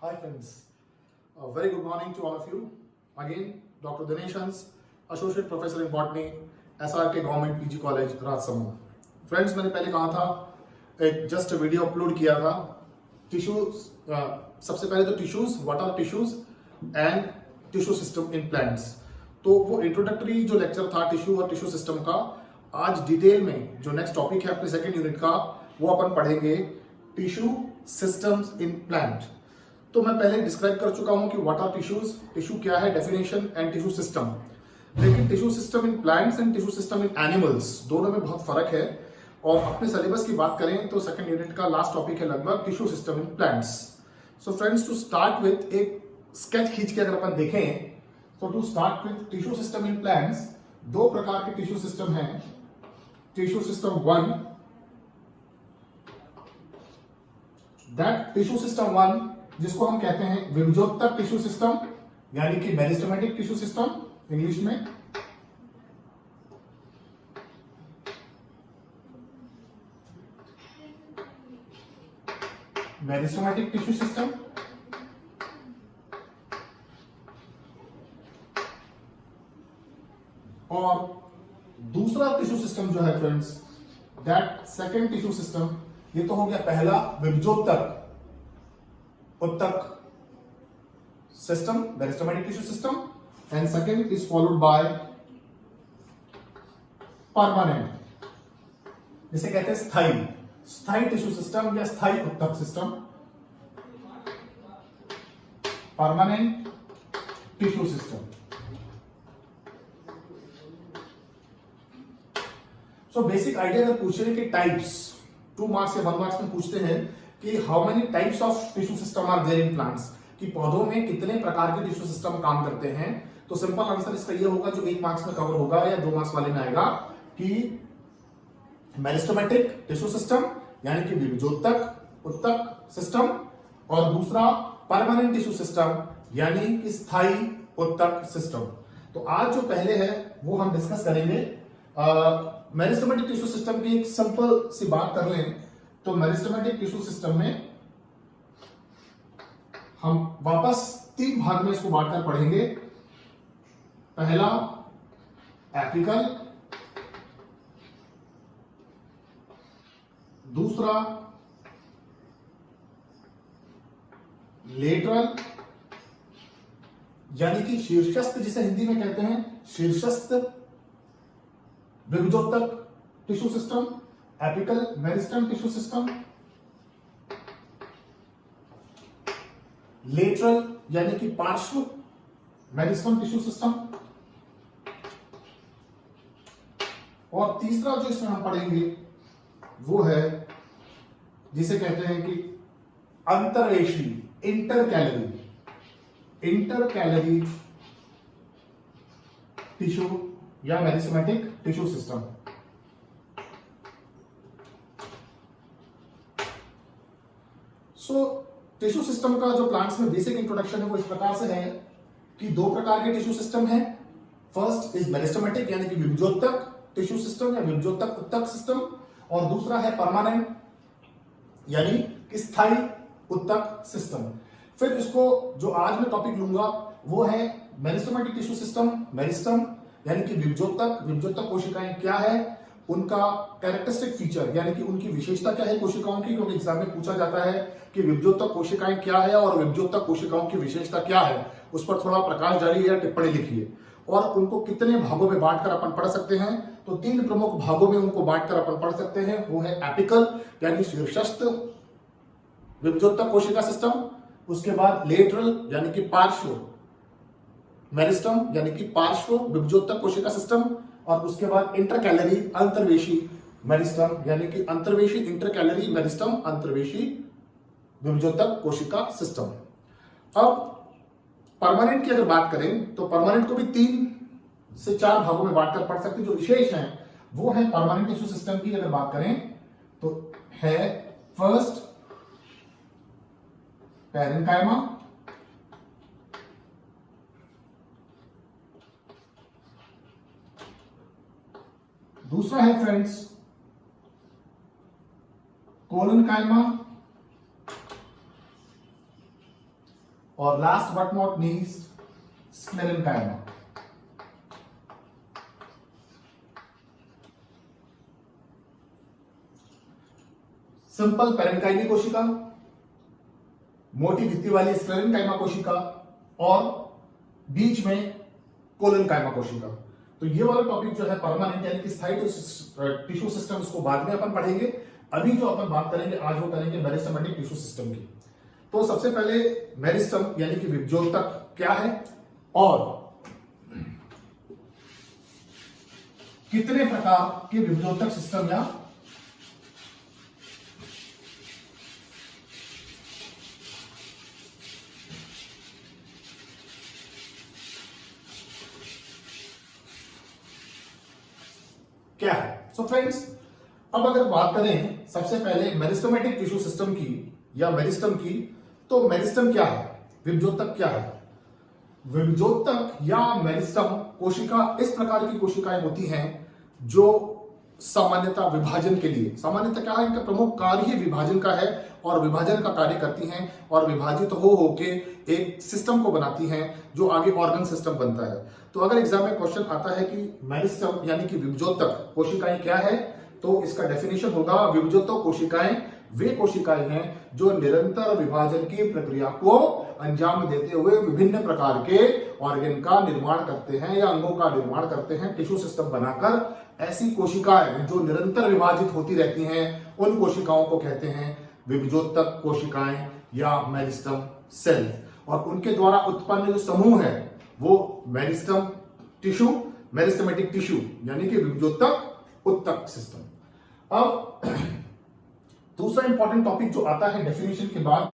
Hi friends, a very good morning to all of you. Again, Dr. Dinesh Hans, Associate Professor in Botany, SRK Government PG College, Rajsamand. Friends, मैंने पहले कहा था एक just video upload किया था tissues. सबसे पहले तो tissues, what are tissues and tissue system in plants. तो वो इंट्रोडक्टरी जो लेक्चर था टिश्यू और टिश्यू सिस्टम का, आज डिटेल में जो नेक्स्ट टॉपिक है अपने सेकेंड यूनिट का, वो अपन पढ़ेंगे टिश्यू सिस्टम्स इन प्लांट. तो मैं पहले डिस्क्राइब कर चुका हूं कि व्हाट आर टिश्यूज, टिश्यू क्या है, डेफिनेशन एंड टिश्यू सिस्टम. लेकिन tissue system in plants and tissue system in animals दोनों में बहुत फर्क है. और अपने सिलेबस की बात करें तो सेकंड यूनिट का लास्ट टॉपिक है लगभग tissue system in plants. So friends, to start with एक स्केच खींच के अगर अपन देखें तो to start with tissue system in plants, दो प्रकार के टिश्यू सिस्टम हैं. Tissue system 1, that tissue system 1 जिसको हम कहते हैं विभजोत्तक टिश्यू सिस्टम, यानी कि मेरिस्टेमेटिक टिश्यू सिस्टम इंग्लिश में. Meristematic tissue system. और दूसरा टिश्यू सिस्टम जो है friends, that second tissue system, ये तो हो गया पहला विभजोत्तक उत्तक system, meristematic tissue system, and second is followed by permanent, जिसे कहते हैं स्थायी स्थायी टिश्यू सिस्टम या स्थायी उत्तक system, permanent tissue system. So basic idea अगर पूछे कि टाइप्स 2 मार्क्स या 1 मार्क्स में पूछते हैं कि how many types of tissue system are there in plants, कि पौधों में कितने प्रकार के टिश्यू सिस्टम काम करते हैं, तो सिंपल आंसर इसका ये होगा जो 1 मार्क्स में कवर होगा या 2 मार्क्स वाले में आएगा कि मेरिस्टेमेटिक टिश्यू सिस्टम यानी कि विभजोत्तक उत्तक सिस्टम, और दूसरा परमानेंट टिश्यू सिस्टम यानी कि स्थायी उत्तक सिस्टम. तो आज जो पहले है वो हम डिस्कस करेंगे. मेरिस्टेमेटिक टिश्यू सिस्टम की एक सिंपल सी बात कर लें तो मेरिस्टेमेटिक टिश्यू सिस्टम में हम वापस 3 भाग में इसको बांटकर पढ़ेंगे. पहला एपिकल, दूसरा लेटरल यानी कि शीर्षस्थ, जिसे हिंदी में कहते हैं शीर्षस्थ विभजोत्तक tissue system, apical meristem tissue system, lateral यानी कि पार्श्व मेरिस्टेम टिश्यू सिस्टम, और तीसरा जो इसमें हम पढ़ेंगे वो है जिसे कहते हैं कि अंतर्वेशी, इंटरकैलरी टिश्यू या meristematic tissue system. So tissue system का जो प्लांट्स में बेसिक इंट्रोडक्शन है वो इस प्रकार से है कि 2 प्रकार के टिश्यू सिस्टम हैं. फर्स्ट इज मेरिस्टेमेटिक यानी कि विभजोत्तक टिश्यू सिस्टम या विभजोत्तक उत्तक सिस्टम, और दूसरा है परमानेंट यानी कि स्थायी उत्तक सिस्टम. फिर इसको जो आज मैं टॉपिक लूंगा वो है मेरिस्टेमेटिक टिश्यू सिस्टम, मेरिस्टम यानी कि विभजोत्तक कोशिकाएं क्या है, उनका कैरेक्टरिस्टिक फीचर यानी कि उनकी विशेषता क्या है कोशिकाओं की, क्योंकि एग्जाम में पूछा जाता है कि विभजोत्तक कोशिकाएं क्या है और विभजोत्तक कोशिकाओं की विशेषता क्या है, उस पर थोड़ा प्रकाश डालिए या टिप्पणी लिखिए. और उनको कितने भागों में बांटकर अपन पढ़ सकते हैं, तो 3 प्रमुख भागों में उनको बांटकर अपन पढ़ सकते हैं. वो है एपिकल यानी शीर्षस्थ विभजोत्तक कोशिका सिस्टम, उसके बाद लेटरल यानी कि पार्श्व मेरिस्टम यानी कि पार्श्व विभजोत्तक कोशिका सिस्टम, और उसके बाद इंटरकैलरी अंतर्वेशी मेरिस्टम यानी कि अंतर्वेशी इंटरकैलरी मेरिस्टम अंतर्वेशी विभजोत्तक कोशिका सिस्टम. अब परमानेंट की अगर बात करें तो परमानेंट को भी 3 से 4 भागों में बांटकर पढ़ सकते हैं. जो विशेष हैं वो है परमानेंट टिश्यू सिस्टम की अगर बात करें तो है फर्स्ट पैरेन्काइमा, दूसरा है फ्रेंड्स कोलनकाइमा, और last but not least sclerenchyma. Simple पेरेंकाइमी कोशिका, मोटी भित्ति वाली स्क्लेरेंकाइमा कोशिका और बीच में कोलेनकाइमा कोशिका। तो ये वाला टॉपिक जो है परमानेंट यानी कि स्थायी टिश्यू सिस्टम, इसको बाद में अपन पढ़ेंगे। अभी जो अपन बात करेंगे आज वो करेंगे मेरिस्टेमेटिक टिश्यू सिस्टम की। तो सबसे पहले मेरिस्टम यानी कि विभजोतक क्या है और कितने प्रकार के विभजोतक सिस्टम या क्या है। सो फ्रेंड्स, अब अगर बात करें सबसे पहले मेरिस्टेमेटिक टिश्यू सिस्टम की या मेरिस्टम की, तो मेरिस्टम क्या है, विभजोतक क्या है। विभजोतक या मेरिस्टम कोशिका इस प्रकार की कोशिकाएं होती हैं जो सामान्यतः विभाजन के लिए, सामान्यतः क्या है, इनका प्रमुख कार्य ही विभाजन का है और विभाजन का कार्य करती हैं और विभाजित हो होके एक सिस्टम को बनाती हैं जो आगे ऑर्गन सिस्टम बनता है। तो अगर एग्जाम में क्वेश्चन आता है कि मेरिस्टम यानी कि विभजोतक कोशिकाएं क्या है, तो इसका डेफिनेशन होगा विभजोतक कोशिकाएं वे कोशिकाएं हैं जो निरंतर विभाजन की प्रक्रिया को अंजाम देते हुए विभिन्न प्रकार के ऑर्गन का निर्माण करते हैं या अंगों का निर्माण करते हैं टिश्यू सिस्टम बनाकर। ऐसी कोशिकाएं जो निरंतर विभाजित होती रहती हैं उन कोशिकाओं को कहते हैं विभजोतक कोशिकाएं या मेरिस्टम सेल। और उनके द्वारा उत्पन्न जो समूह है वो मेरिस्टम टिश्यू, मेरिस्टेमेटिक टिश्यू यानी कि विभजोतक उत्तक सिस्टम। अब दूसरा इंपॉर्टेंट टॉपिक जो आता है डेफिनेशन के बाद